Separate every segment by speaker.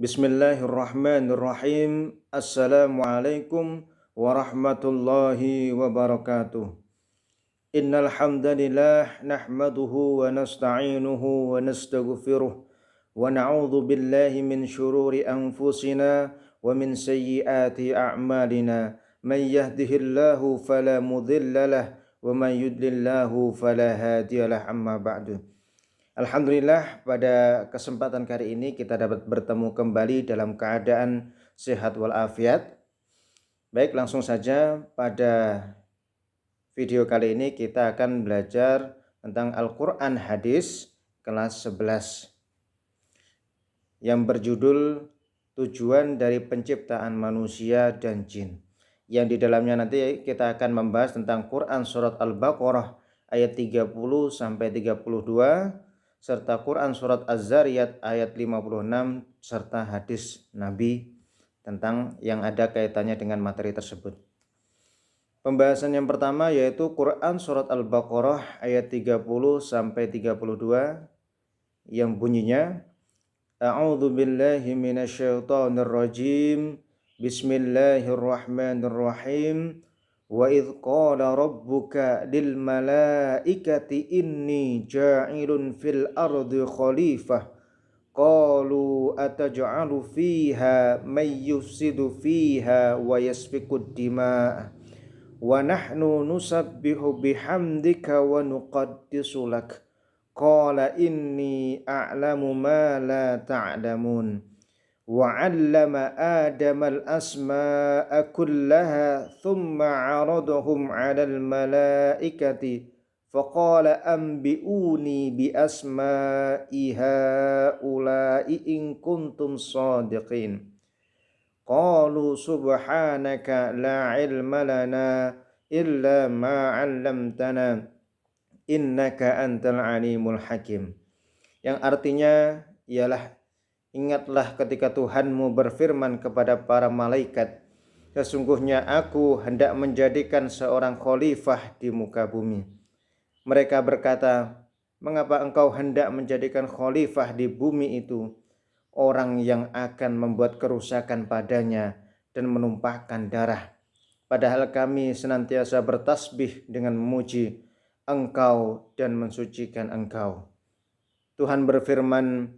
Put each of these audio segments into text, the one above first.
Speaker 1: Bismillahirrahmanirrahim. Assalamualaikum warahmatullahi wabarakatuh. Innal hamdalillah nahmaduhu wa nasta'inuhu wa nastaghfiruh wa na'udzu billahi min shururi anfusina wa min sayyiati a'malina. Man yahdihillahu fala mudilla lah wa man yudlillahu fala hadiyalah, amma ba'du. Alhamdulillah, pada kesempatan kali ini kita dapat bertemu kembali dalam keadaan sehat walafiat. Baik, langsung saja pada video kali ini kita akan belajar tentang Al-Quran Hadis kelas 11 yang berjudul Tujuan dari Penciptaan Manusia dan Jin, yang di dalamnya nanti kita akan membahas tentang Quran Surat Al-Baqarah ayat 30 sampai 32 serta Quran Surat Az-Zariyat ayat 56 serta hadis Nabi tentang yang ada kaitannya dengan materi tersebut. Pembahasan yang pertama yaitu Quran Surat Al-Baqarah ayat 30 sampai 32 yang bunyinya A'udzu billahi minasyaitonir rajim. Bismillahirrahmanirrahim. Wa idh qala rabbuka lil malaikati inni ja'ilun fil ardi khalifah qalu ataj'alu fiha may yufsidu fiha wa yasfikud dima' wa nahnu nusabbihu bihamdika wa nuqaddisu lak qala inni a'lamu ma la ta'lamun. وعلم آدم الأسماء كلها ثم عرضهم على الملائكة فقال أنبئوني بأسماء هؤلاء إن كنتم صادقين قالوا سبحانك لا علم لنا إلا ما علمتنا إنك أنت العليم الحكيم, yang artinya ialah ingatlah ketika Tuhanmu berfirman kepada para malaikat, sesungguhnya aku hendak menjadikan seorang khalifah di muka bumi. Mereka berkata, mengapa engkau hendak menjadikan khalifah di bumi itu orang yang akan membuat kerusakan padanya dan menumpahkan darah, padahal kami senantiasa bertasbih dengan memuji engkau dan mensucikan engkau. Tuhan berfirman,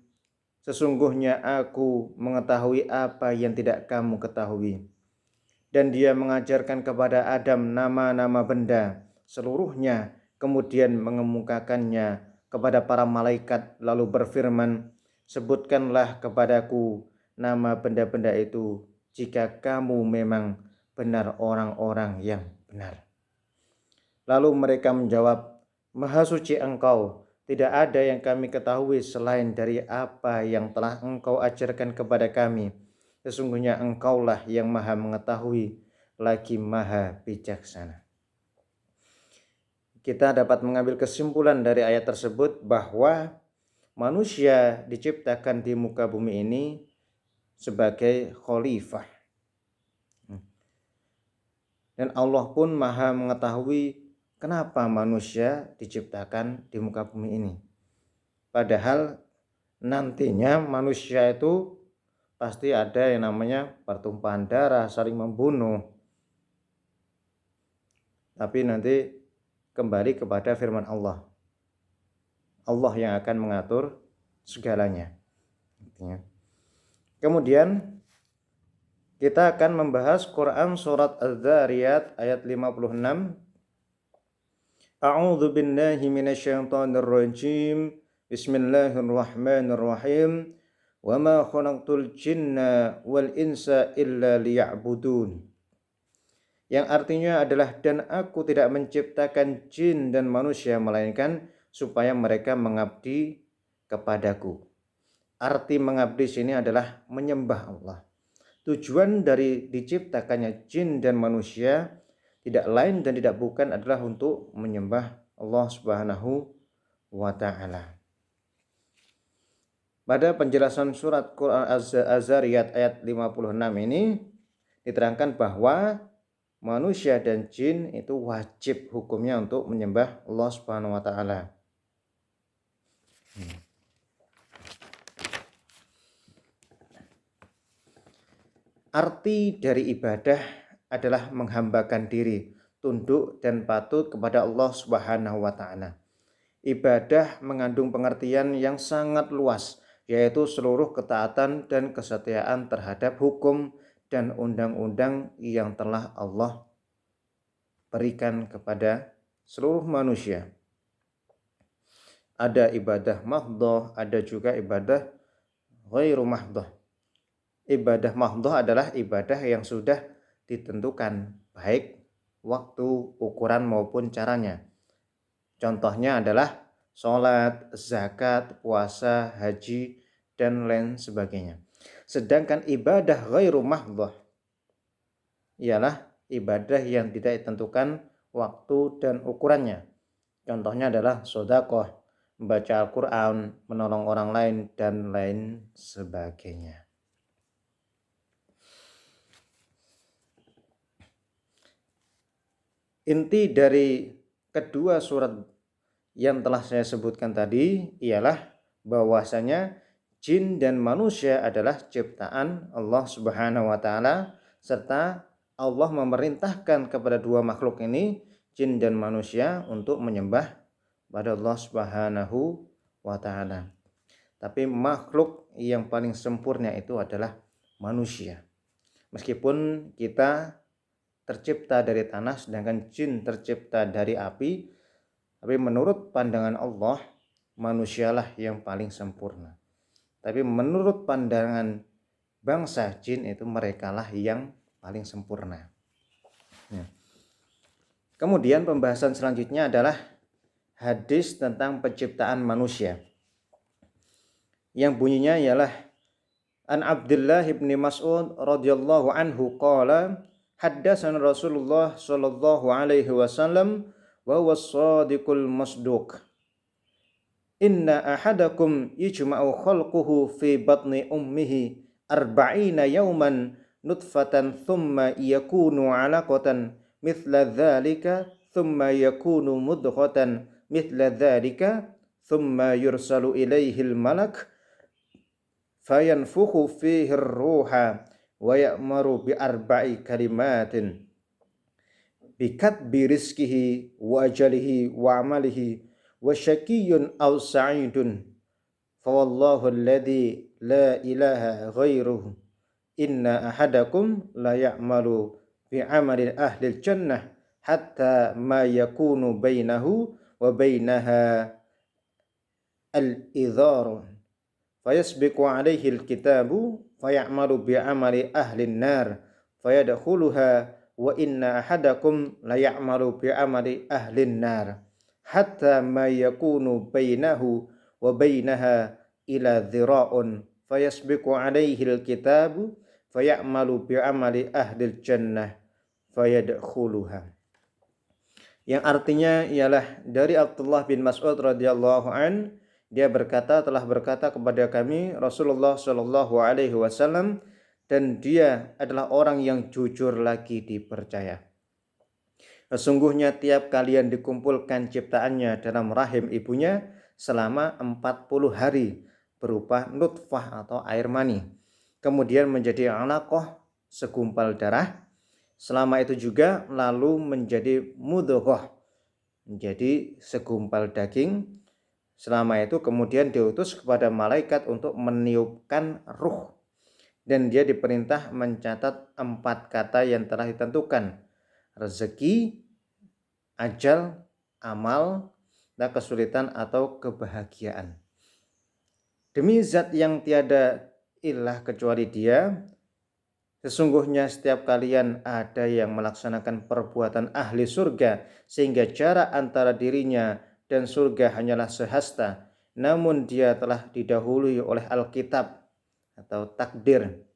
Speaker 1: sesungguhnya aku mengetahui apa yang tidak kamu ketahui. Dan dia mengajarkan kepada Adam nama-nama benda seluruhnya, kemudian mengemukakannya kepada para malaikat, lalu berfirman, sebutkanlah kepadaku nama benda-benda itu jika kamu memang benar orang-orang yang benar. Lalu mereka menjawab, Maha suci engkau, tidak ada yang kami ketahui selain dari apa yang telah engkau ajarkan kepada kami. Sesungguhnya engkaulah yang maha mengetahui lagi maha bijaksana. Kita dapat mengambil kesimpulan dari ayat tersebut bahwa manusia diciptakan di muka bumi ini sebagai khalifah. Dan Allah pun maha mengetahui kenapa manusia diciptakan di muka bumi ini. Padahal nantinya manusia itu pasti ada yang namanya pertumpahan darah, saling membunuh. Tapi nanti kembali kepada firman Allah. Allah yang akan mengatur segalanya. Kemudian kita akan membahas Quran Surat Az-Zariyat ayat 56. A'udzu billahi minasyaitonir rajim. Bismillahirrahmanirrahim. Wa ma khalaqtul jinna wal insa illa liya'budun. Yang artinya adalah, dan aku tidak menciptakan jin dan manusia melainkan supaya mereka mengabdi kepadaku. Arti mengabdi sini adalah menyembah Allah. Tujuan dari diciptakannya jin dan manusia tidak lain dan tidak bukan adalah untuk menyembah Allah Subhanahu wa ta'ala. Pada penjelasan surat Quran Az-Zariyat ayat 56 ini diterangkan bahwa manusia dan jin itu wajib hukumnya untuk menyembah Allah Subhanahu wa ta'ala. Arti dari ibadah adalah menghambakan diri, tunduk dan patuh kepada Allah Subhanahu wa taala. Ibadah mengandung pengertian yang sangat luas, yaitu seluruh ketaatan dan kesetiaan terhadap hukum dan undang-undang yang telah Allah berikan kepada seluruh manusia. Ada ibadah mahdhah, ada juga ibadah ghairu mahdhah. Ibadah mahdhah adalah ibadah yang sudah ditentukan, baik waktu, ukuran maupun caranya. Contohnya adalah sholat, zakat, puasa, haji, dan lain sebagainya. Sedangkan ibadah ghairu mahdhah ialah ibadah yang tidak ditentukan waktu dan ukurannya. Contohnya adalah sedekah, membaca Al-Quran, menolong orang lain, dan lain sebagainya. Inti dari kedua surat yang telah saya sebutkan tadi ialah bahwasanya jin dan manusia adalah ciptaan Allah Subhanahu wa taala, serta Allah memerintahkan kepada dua makhluk ini, jin dan manusia, untuk menyembah pada Allah Subhanahu wa taala. Tapi makhluk yang paling sempurna itu adalah manusia. Meskipun kita tercipta dari tanah sedangkan jin tercipta dari api, tapi menurut pandangan Allah, manusialah yang paling sempurna. Tapi menurut pandangan bangsa jin itu merekalah yang paling sempurna. Kemudian pembahasan selanjutnya adalah hadis tentang penciptaan manusia, yang bunyinya ialah An Abdullah bin Mas'ud radhiyallahu anhu qala haddatsana Rasulullah sallallahu alaihi wasallam wa huwa shadiqul masduq. Inna ahadakum yujma'u khalquhu fi batni ummihi arba'ina yawman nutfatan thumma yakunu 'alaqatan mithla dhalika thumma yakunu mudghatan mithla dhalika thumma yursalu ilaihil malak fayanfukhu fihi ar-ruha wa ya'maru bi arba'i kalimatin bikatbi rizkihi wa ajalihi wa amalihi wa syakiyyun aw sa'idun fawallahu alladhi la ilaha ghairuhu inna ahadakum la ya'malu bi amali ahli jannah hatta ma yakunu bainahu wa bainaha al-idhar fayasbiqu alaihi al-kitabu fayamalu bi amali ahli an-nar fayadkhuluha wa inna ahadakum la ya'malu bi amali ahli an-nar hatta ma yakunu bainahu wa bainaha ila dhira'un fayasbiqu alaihi al-kitabu fayamalu bi amali ahli al-jannah fayadkhuluha. Yang artinya ialah dari Abdullah bin Mas'ud radhiyallahu an, dia berkata, telah berkata kepada kami Rasulullah Shallallahu alaihi wasallam, dan dia adalah orang yang jujur lagi dipercaya. Sesungguhnya tiap kalian dikumpulkan ciptaannya dalam rahim ibunya selama 40 hari berupa nutfah atau air mani, kemudian menjadi alaqah segumpal darah, selama itu juga lalu menjadi mudghah menjadi segumpal daging. Selama itu kemudian diutus kepada malaikat untuk meniupkan ruh, dan dia diperintah mencatat 4 kata yang telah ditentukan: rezeki, ajal, amal, dan kesulitan atau kebahagiaan. Demi zat yang tiada ilah kecuali dia, sesungguhnya setiap kalian ada yang melaksanakan perbuatan ahli surga, sehingga jarak antara dirinya dan surga hanyalah sehasta, namun dia telah didahului oleh Alkitab atau takdir.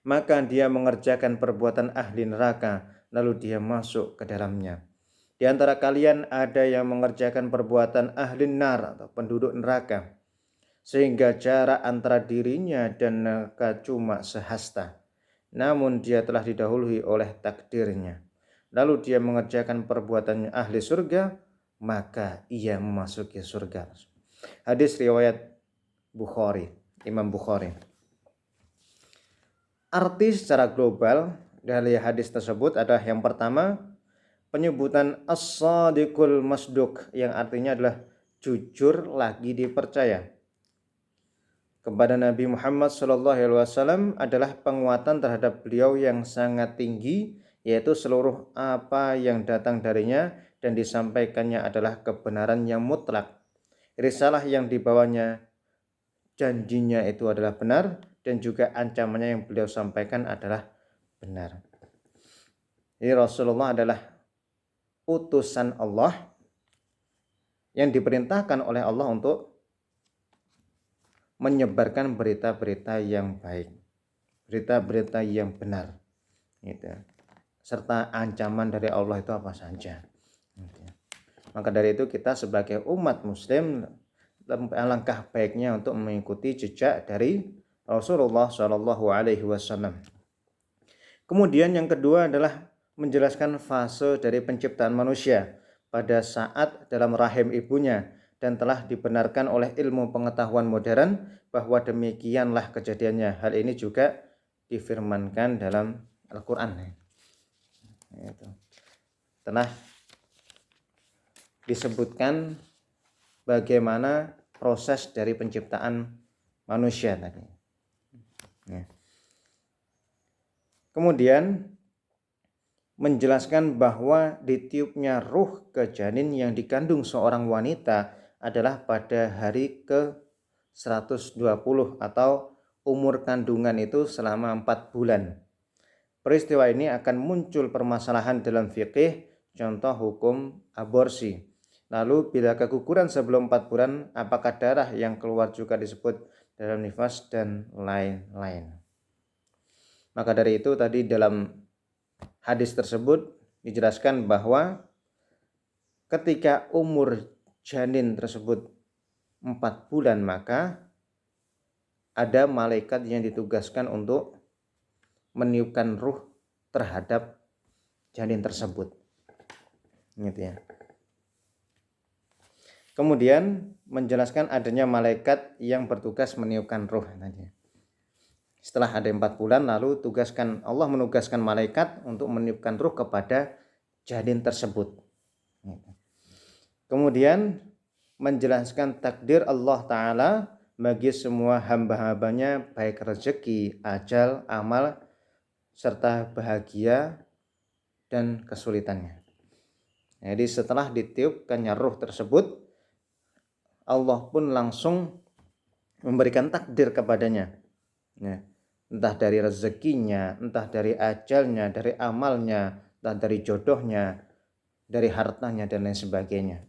Speaker 1: Maka dia mengerjakan perbuatan ahli neraka, lalu dia masuk ke dalamnya. Di antara kalian ada yang mengerjakan perbuatan ahli nar atau penduduk neraka, sehingga jarak antara dirinya dan neraka cuma sehasta, namun dia telah didahului oleh takdirnya. Lalu dia mengerjakan perbuatan ahli surga, maka ia memasuki surga. Hadis riwayat Bukhari, Imam Bukhari. Arti secara global dari hadis tersebut adalah yang pertama, penyebutan as-sadiqul masduq yang artinya adalah jujur lagi dipercaya. Kepada Nabi Muhammad SAW adalah penguatan terhadap beliau yang sangat tinggi, yaitu seluruh apa yang datang darinya dan disampaikannya adalah kebenaran yang mutlak. Risalah yang dibawanya, janjinya itu adalah benar, dan juga ancamannya yang beliau sampaikan adalah benar. Jadi Rasulullah adalah utusan Allah yang diperintahkan oleh Allah untuk menyebarkan berita-berita yang baik, berita-berita yang benar, gitu. Serta ancaman dari Allah itu apa saja. Gitu. Maka dari itu kita sebagai umat Muslim alangkah baiknya untuk mengikuti jejak dari Rasulullah SAW. Kemudian yang kedua adalah menjelaskan fase dari penciptaan manusia pada saat dalam rahim ibunya, dan telah dibenarkan oleh ilmu pengetahuan modern bahwa demikianlah kejadiannya. Hal ini juga difirmankan dalam Al-Quran. Telah disebutkan bagaimana proses dari penciptaan manusia tadi. Kemudian menjelaskan bahwa ditiupnya ruh ke janin yang dikandung seorang wanita adalah pada hari ke-120 atau umur kandungan itu selama 4 bulan. Peristiwa ini akan muncul permasalahan dalam fikih, contoh hukum aborsi. Lalu bila keguguran sebelum 4 bulan, apakah darah yang keluar juga disebut dalam nifas dan lain-lain. Maka dari itu tadi dalam hadis tersebut dijelaskan bahwa ketika umur janin tersebut 4 bulan, maka ada malaikat yang ditugaskan untuk meniupkan ruh terhadap janin tersebut. Gitu ya. Kemudian menjelaskan adanya malaikat yang bertugas meniupkan ruh tadi. Setelah ada 4 bulan, lalu Allah menugaskan malaikat untuk meniupkan ruh kepada janin tersebut. Kemudian menjelaskan takdir Allah Ta'ala bagi semua hamba-hambanya, baik rezeki, ajal, amal, serta bahagia dan kesulitannya. Jadi setelah ditiupkannya ruh tersebut, Allah pun langsung memberikan takdir kepadanya. Entah dari rezekinya, entah dari ajalnya, dari amalnya, entah dari jodohnya, dari hartanya dan lain sebagainya.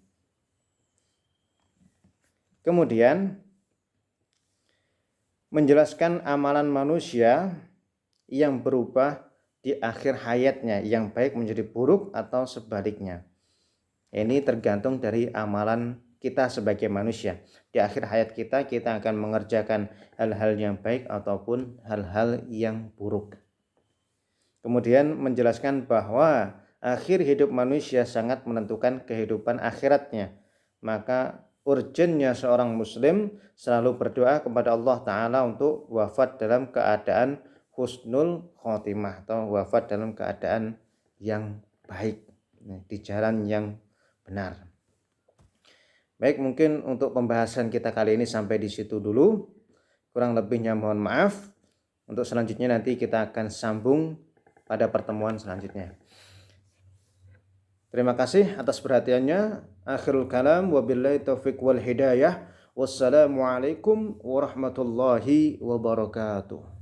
Speaker 1: Kemudian menjelaskan amalan manusia yang berubah di akhir hayatnya, yang baik menjadi buruk atau sebaliknya. Ini tergantung dari amalan kita sebagai manusia. Di akhir hayat kita akan mengerjakan hal-hal yang baik ataupun hal-hal yang buruk. Kemudian menjelaskan bahwa akhir hidup manusia sangat menentukan kehidupan akhiratnya. Maka urgennya seorang muslim selalu berdoa kepada Allah Ta'ala untuk wafat dalam keadaan husnul khotimah atau wafat dalam keadaan yang baik, di jalan yang benar. Baik, mungkin untuk pembahasan kita kali ini sampai di situ dulu. Kurang lebihnya mohon maaf. Untuk selanjutnya nanti kita akan sambung pada pertemuan selanjutnya. Terima kasih atas perhatiannya. Akhirul kalam, wabillahi taufiq wal hidayah. Wassalamualaikum warahmatullahi wabarakatuh.